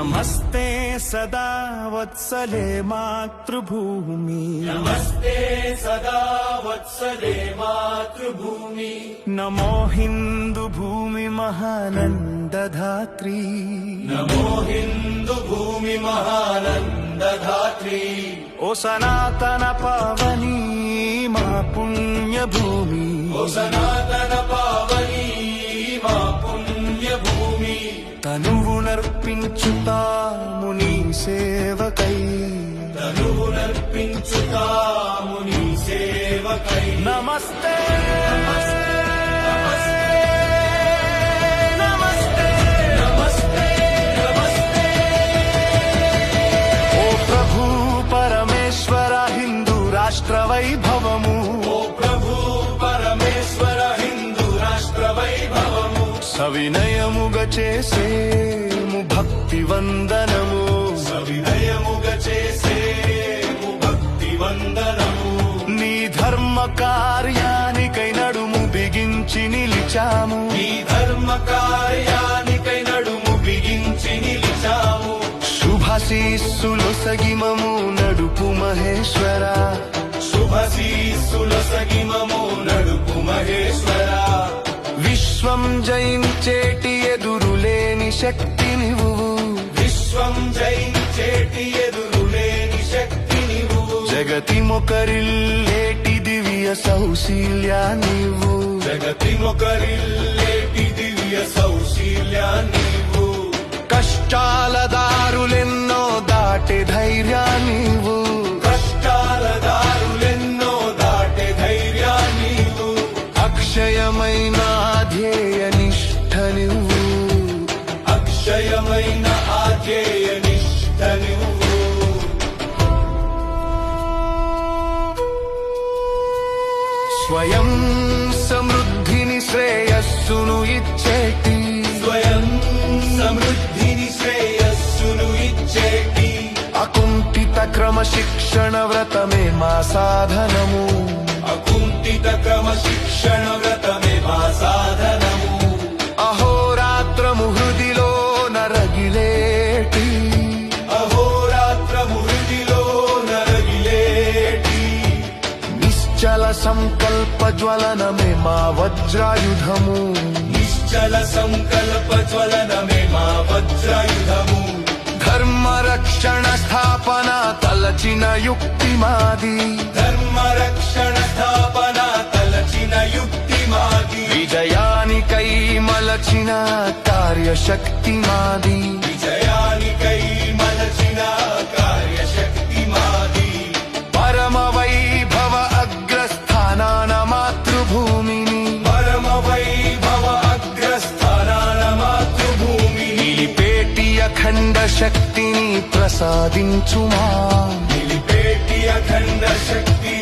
నమస్తే సదా వత్సలే మాతృభూమి, నమస్తే సదా వత్సలే మాతృభూమి. నమో హిందూ భూమి మహానందధాత్రీ, నమో హిందూ భూమి మహానందధాత్రీ. ఓ సనాతన పావని మా పుణ్యభూమి, ఓ సనాతన పావని మా పుణ్యభూమి. తనువునర్పించుతాము నీ సేవకై, తనువునర్పించుతాము నీ సేవకై. నమస్తే రాష్ట్ర వైభవము, ఓ ప్రభు పరమేశ్వర హిందూ రాష్ట్ర వైభవము. సవినయముగా చేసేము భక్తి వందనము, సవినయముగా చేసేము భక్తి వందనము. నీ ధర్మ కార్యానికై నడుము బిగించి నిలిచాము, నీ ధర్మ కార్యానికై నడుము బిగించి నిలిచాము. శుభాశీస్సులు సగిమము నడుపు మహేశ్వర, శుభశీస్సుల సగిమము నడుపు మహేశ్వర. విశ్వం జయించేటి ఎదురులేని శక్తి నీవు, విశ్వం జయించేటి ఎదురులేని శక్తి నీవు. జగతి మొకరిల్లేటి దివ్య సౌశీల్యా నీవు, జగతి మొకరిల్లేటి దివ్య సౌశీల్యా నీవు. కష్టాల దారులెన్నో దాటే ధైర్యా నీవు, కష్టాల దారులెన్నో దాటే ధైర్యా నీవు. అక్షయమైన ధ్యేయ నిష్ఠ నువ్వు, అక్షయమైన ఆధ్యేయ నిష్ఠ నువ్వు. స్వయం సమృద్ధిని శ్రేయస్సును ఇచ్చేటి, స్వయం సమృద్ధిని శ్రేయస్సును ఇచ్చేటి. అకుంఠిత క్రమశిక్షణ వ్రతమే మా సాధనము, అకుంఠిత క్రమశిక్షణ వ్రతమే మా సాధనము. అహోరాత్రము హృదిలో నరగిలేటి, అహోరాత్రము హృదిలో నరగిలేటి. నిశ్చల సంకల్ప జ్వలనమే మా వజ్రాయుధము, నిశ్చల సంకల్ప జ్వలనమే మా వజ్రాయుధము. ధర్మ రక్షణ స్థాపన తలచిన యుక్తి మాది, ధర్మ రక్షణ స్థాపన తలచిన యుక్తి మాది. విజయానికై మలచిన కార్యశక్తి మాది, విజయానికై మలచిన కార్యశక్తి మాది. పరమ వైభవ అగ్రస్థానాన మాతృభూమిని, పరమ వైభవ అగ్రస్థానాన మాతృభూమిని. నిలిపేటి అఖండ శక్తిని ప్రసాదించుమా, నిలిపేటి అఖండ శక్తి